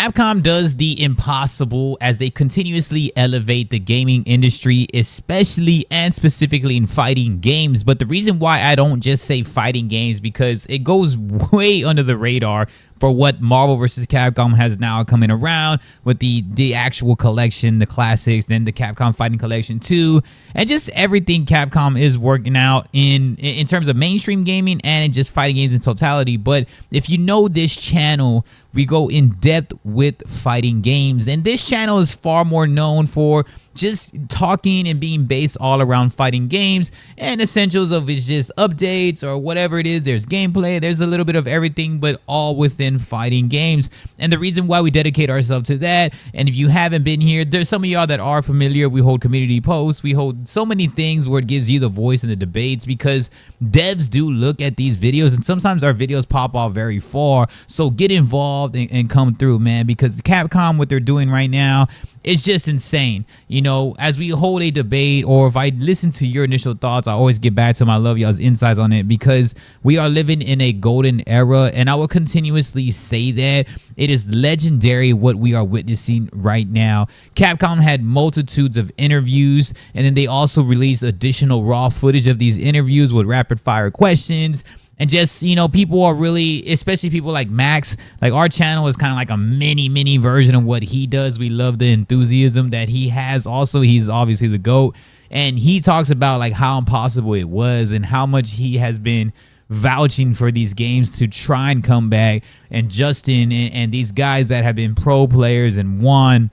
Capcom does the impossible as they continuously elevate the gaming industry, especially and specifically in fighting games. But the reason why I don't just say fighting games, because it goes way under the radar for what Marvel vs. Capcom has now coming around with the actual collection, the classics, then the Capcom Fighting Collection 2, and just everything Capcom is working out in terms of mainstream gaming and in just fighting games in totality. But if you know this channel, we go in depth with fighting games, and this channel is far more known for just talking and being based all around fighting games and essentials of it's just updates or whatever it is. There's gameplay, there's a little bit of everything, but all within fighting games. And the reason why we dedicate ourselves to that, and if you haven't been here, there's some of y'all that are familiar, we hold community posts, we hold so many things where it gives you the voice in the debates, because devs do look at these videos and sometimes our videos pop off very far. So get involved and come through, man, because Capcom, what they're doing right now, it's just insane. You know, as we hold a debate, or if I listen to your initial thoughts, I always get back to them. I love y'all's insights on it, because we are living in a golden era, and I will continuously say that it is legendary what we are witnessing right now. Capcom had multitudes of interviews, and then they also released additional raw footage of these interviews with rapid fire questions. And just, you know, people are really, especially people like Max, like our channel is kind of like a mini version of what he does. We love the enthusiasm that he has. Also, he's obviously the GOAT. And he talks about like how impossible it was and how much he has been vouching for these games to try and come back. And Justin and these guys that have been pro players and won,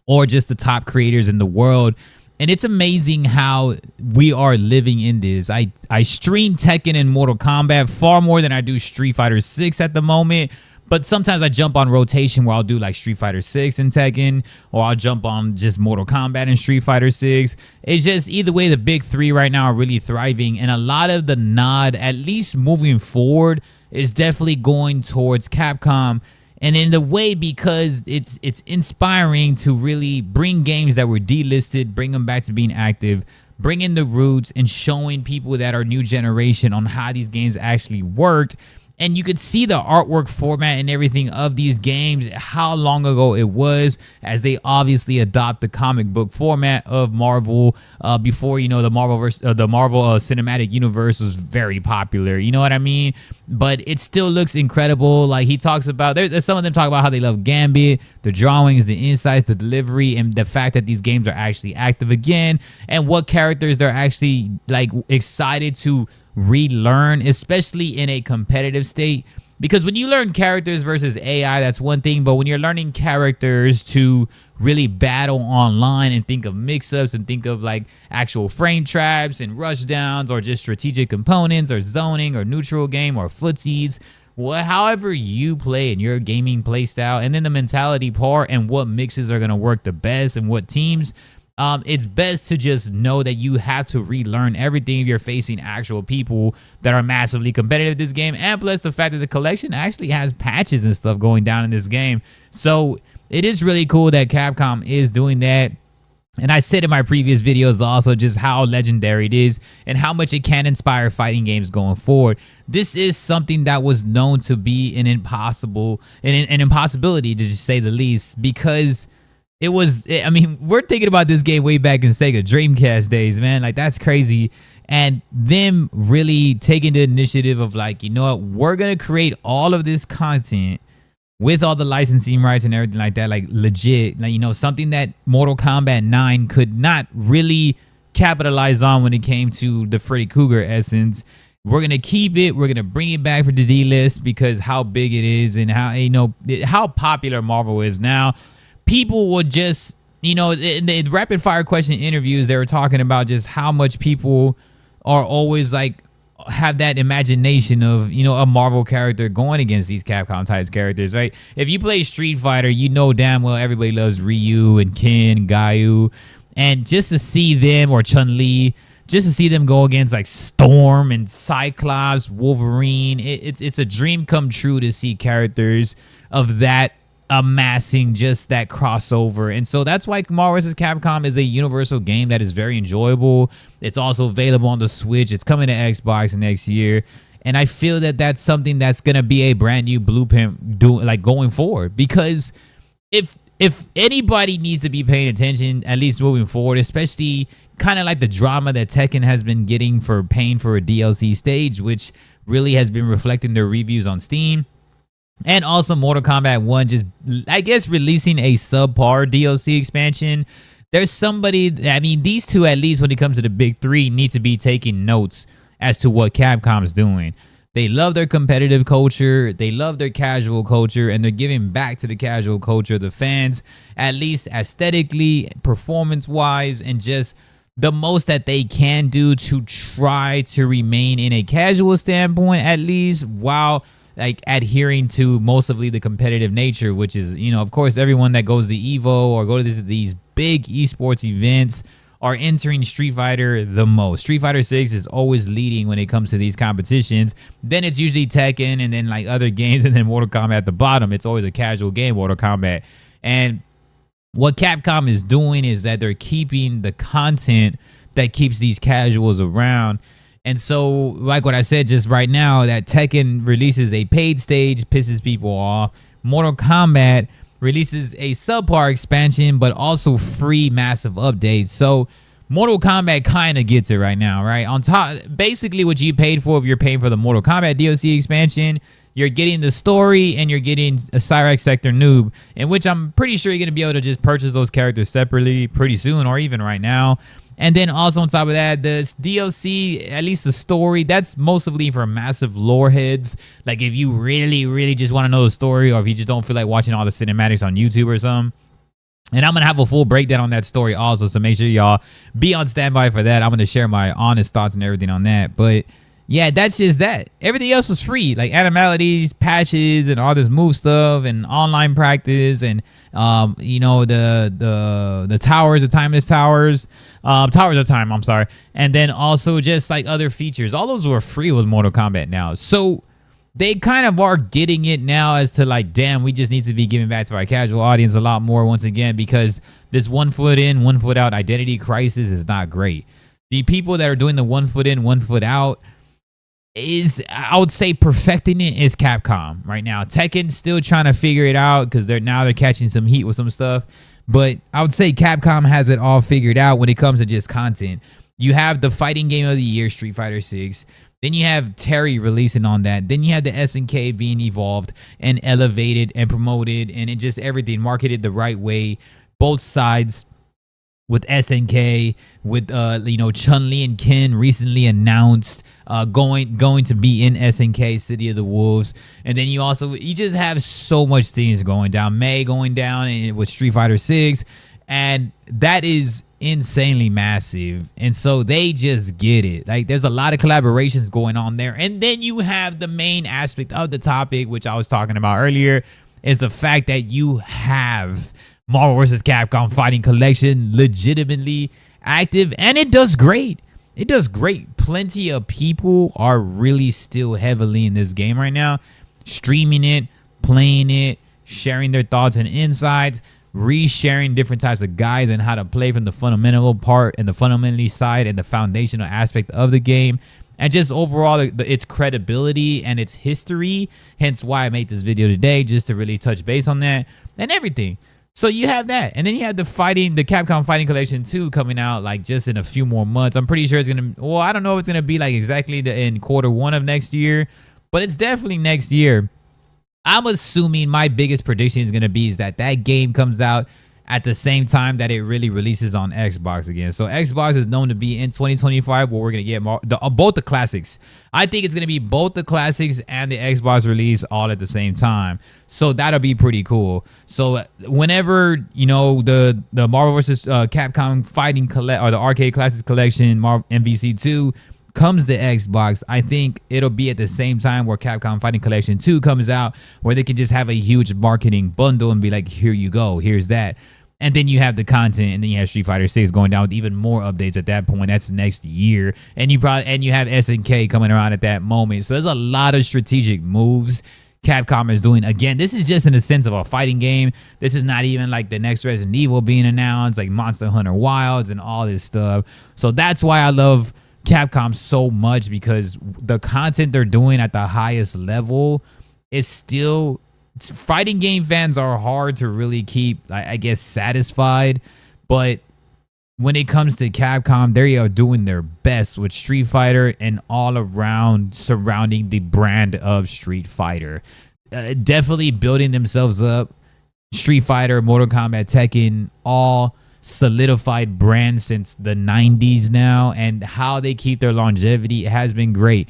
or just the top creators in the world. And it's amazing how we are living in this. I stream Tekken and Mortal Kombat far more than I do Street Fighter 6 at the moment. But sometimes I jump on rotation where I'll do like Street Fighter 6 and Tekken, or I'll jump on just Mortal Kombat and Street Fighter 6. It's just either way, the big three right now are really thriving. And a lot of the nod, at least moving forward, is definitely going towards Capcom. And in the way, because it's inspiring to really bring games that were delisted, bring them back to being active, bring in the roots, and showing people that are new generation on how these games actually worked. And you could see the artwork format and everything of these games, how long ago it was, as they obviously adopt the comic book format of Marvel. Before, you know, the Marvel Cinematic Universe was very popular. You know what I mean? But it still looks incredible. Like he talks about, there's some of them talk about how they love Gambit, the drawings, the insights, the delivery, and the fact that these games are actually active again, and what characters they're actually like excited to relearn, especially in a competitive state. Because when you learn characters versus AI, that's one thing, but when you're learning characters to really battle online and think of mix-ups and think of like actual frame traps and rush downs, or just strategic components, or zoning, or neutral game, or footsies, however you play in your gaming play style, and then the mentality part and what mixes are going to work the best and what teams, it's best to just know that you have to relearn everything if you're facing actual people that are massively competitive in this game. And plus the fact that the collection actually has patches and stuff going down in this game. So it is really cool that Capcom is doing that. And I said in my previous videos also just how legendary it is and how much it can inspire fighting games going forward. This is something that was known to be an impossibility, to just say the least, because it was, I mean, we're thinking about this game way back in Sega Dreamcast days, man. Like, that's crazy. And them really taking the initiative of like, you know what, we're going to create all of this content with all the licensing rights and everything like that, like legit, like, you know, something that Mortal Kombat 9 could not really capitalize on when it came to the Freddy Krueger essence. We're going to keep it. We're going to bring it back for the D-list because how big it is and how, you know, how popular Marvel is now. People would just, you know, in the rapid fire question interviews, they were talking about just how much people are always like have that imagination of, you know, a Marvel character going against these Capcom types characters, right? If you play Street Fighter, you know damn well everybody loves Ryu and Ken, Gaio, and just to see them, or Chun-Li, just to see them go against like Storm and Cyclops, Wolverine, it's a dream come true to see characters of that amassing just that crossover. And so that's why Marvel vs. Capcom is a universal game that is very enjoyable. It's also available on the Switch. It's coming to Xbox next year. And I feel that that's something that's going to be a brand new blueprint going forward, because if anybody needs to be paying attention, at least moving forward, especially kind of like the drama that Tekken has been getting for paying for a DLC stage, which really has been reflecting their reviews on Steam. And also Mortal Kombat 1 just, I guess, releasing a subpar DLC expansion. There's somebody, I mean, these two, at least when it comes to the big three, need to be taking notes as to what Capcom's doing. They love their competitive culture, they love their casual culture, and they're giving back to the casual culture, the fans, at least aesthetically, performance-wise, and just the most that they can do to try to remain in a casual standpoint, at least, while like adhering to mostly the competitive nature, which is, you know, of course, everyone that goes to Evo or go to these big esports events are entering Street Fighter the most. Street Fighter 6 is always leading when it comes to these competitions. Then it's usually Tekken and then like other games, and then Mortal Kombat at the bottom. It's always a casual game, Mortal Kombat. And what Capcom is doing is that they're keeping the content that keeps these casuals around. And so, like what I said just right now, that Tekken releases a paid stage, pisses people off. Mortal Kombat releases a subpar expansion, but also free massive updates. So Mortal Kombat kind of gets it right now, right? On top, basically what you paid for, if you're paying for the Mortal Kombat DLC expansion, you're getting the story and you're getting a Cyrax Sector Noob, in which I'm pretty sure you're going to be able to just purchase those characters separately pretty soon, or even right now. And then also on top of that, the DLC, at least the story, that's mostly for massive lore heads. Like if you really, really just want to know the story, or if you just don't feel like watching all the cinematics on YouTube or something. And I'm going to have a full breakdown on that story also, so make sure y'all be on standby for that. I'm going to share my honest thoughts and everything on that. But yeah, that's just that. Everything else was free, like animalities, patches, and all this move stuff, and online practice, and you know, the towers, the timeless towers, towers of time. I'm sorry, and then also just like other features. All those were free with Mortal Kombat now, so they kind of are getting it now as to like, damn, we just need to be giving back to our casual audience a lot more once again, because this 1 foot in, 1 foot out identity crisis is not great. The people that are doing the 1 foot in, 1 foot out is, I would say, perfecting it is Capcom right now. Tekken's still trying to figure it out because they're catching some heat with some stuff. But I would say Capcom has it all figured out when it comes to just content. You have the fighting game of the year, Street Fighter 6. Then you have Terry releasing on that. Then you have the SNK being evolved and elevated and promoted, and it just everything marketed the right way. Both sides. With SNK, with you know, Chun-Li and Ken recently announced going to be in SNK City of the Wolves, and then you just have so much things going down. May going down, and with Street Fighter 6, and that is insanely massive. And so they just get it. Like there's a lot of collaborations going on there, and then you have the main aspect of the topic, which I was talking about earlier, is the fact that you have Marvel vs. Capcom Fighting Collection legitimately active, and it does great. It does great. Plenty of people are really still heavily in this game right now, streaming it, playing it, sharing their thoughts and insights, re-sharing different types of guides and how to play from the fundamental part and the fundamentally side and the foundational aspect of the game, and just overall its credibility and its history. Hence why I made this video today, just to really touch base on that and everything. So you have that, and then you have the Capcom Fighting Collection 2 coming out like just in a few more months. I'm pretty sure it's gonna, well, I don't know if it's gonna be like exactly in Q1 of next year, but it's definitely next year. I'm assuming my biggest prediction is gonna be is that game comes out at the same time that it really releases on Xbox again. So Xbox is known to be in 2025 where we're going to get both the classics. I think it's going to be both the classics and the Xbox release all at the same time. So that'll be pretty cool. So whenever, you know, the Marvel vs. Capcom Fighting or the Arcade Classics Collection, Marvel MVC 2 comes to Xbox, I think it'll be at the same time where Capcom Fighting Collection 2 comes out, where they can just have a huge marketing bundle and be like, here you go, here's that. And then you have the content, and then you have Street Fighter 6 going down with even more updates at that point. That's next year. And you have SNK coming around at that moment. So there's a lot of strategic moves Capcom is doing. Again, this is just in the sense of a fighting game. This is not even like the next Resident Evil being announced, like Monster Hunter Wilds and all this stuff. So that's why I love Capcom so much, because the content they're doing at the highest level is still Fighting game fans are hard to really keep, I guess, satisfied, but when it comes to Capcom, they are doing their best with Street Fighter and all around surrounding the brand of Street Fighter. Definitely building themselves up. Street Fighter, Mortal Kombat, Tekken, all solidified brands since the 90s now, and how they keep their longevity has been great.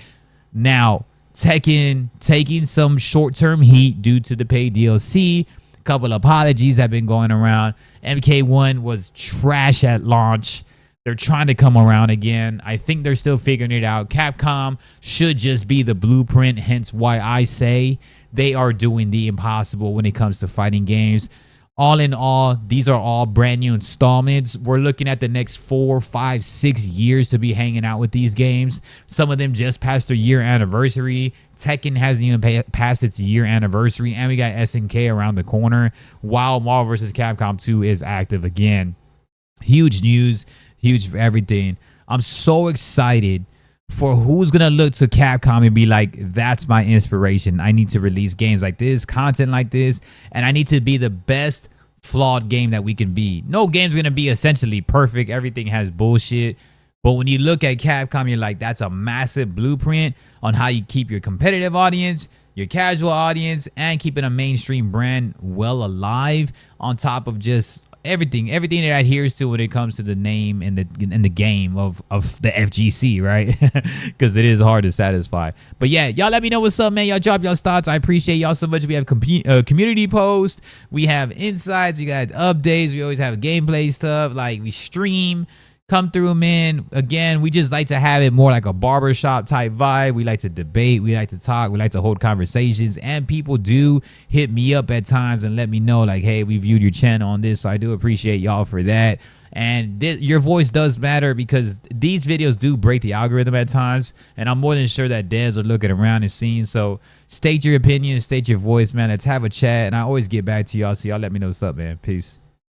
Now, Tekken taking some short-term heat due to the paid DLC. A couple apologies have been going around. MK1 was trash at launch. They're trying to come around again. I think they're still figuring it out. Capcom should just be the blueprint, hence why I say they are doing the impossible when it comes to fighting games. All in all, these are all brand new installments. We're looking at the next 4, 5, 6 years to be hanging out with these games. Some of them just passed their year anniversary. Tekken hasn't even passed its year anniversary. And we got SNK around the corner, while Marvel vs. Capcom 2 is active again. Huge news, huge for everything. I'm so excited for who's going to look to Capcom and be like, that's my inspiration. I need to release games like this, content like this, and I need to be the best flawed game that we can be. No game's going to be essentially perfect. Everything has bullshit. But when you look at Capcom, you're like, that's a massive blueprint on how you keep your competitive audience, your casual audience, and keeping a mainstream brand well alive on top of just everything that adheres to when it comes to the name and the game of the FGC, right? Because it is hard to satisfy. But yeah, y'all let me know what's up, man. Y'all drop y'all thoughts. I appreciate y'all so much. We have community posts, we have insights, we got updates, we always have gameplay stuff, like we stream. Come through, man. Again, we just like to have it more like a barbershop type vibe. We like to debate. We like to talk. We like to hold conversations. And people do hit me up at times and let me know, like, hey, we viewed your channel on this. So I do appreciate y'all for that. And your voice does matter because these videos do break the algorithm at times. And I'm more than sure that devs are looking around and seeing. So state your opinion, state your voice, man. Let's have a chat. And I always get back to y'all. So y'all let me know what's up, man. Peace.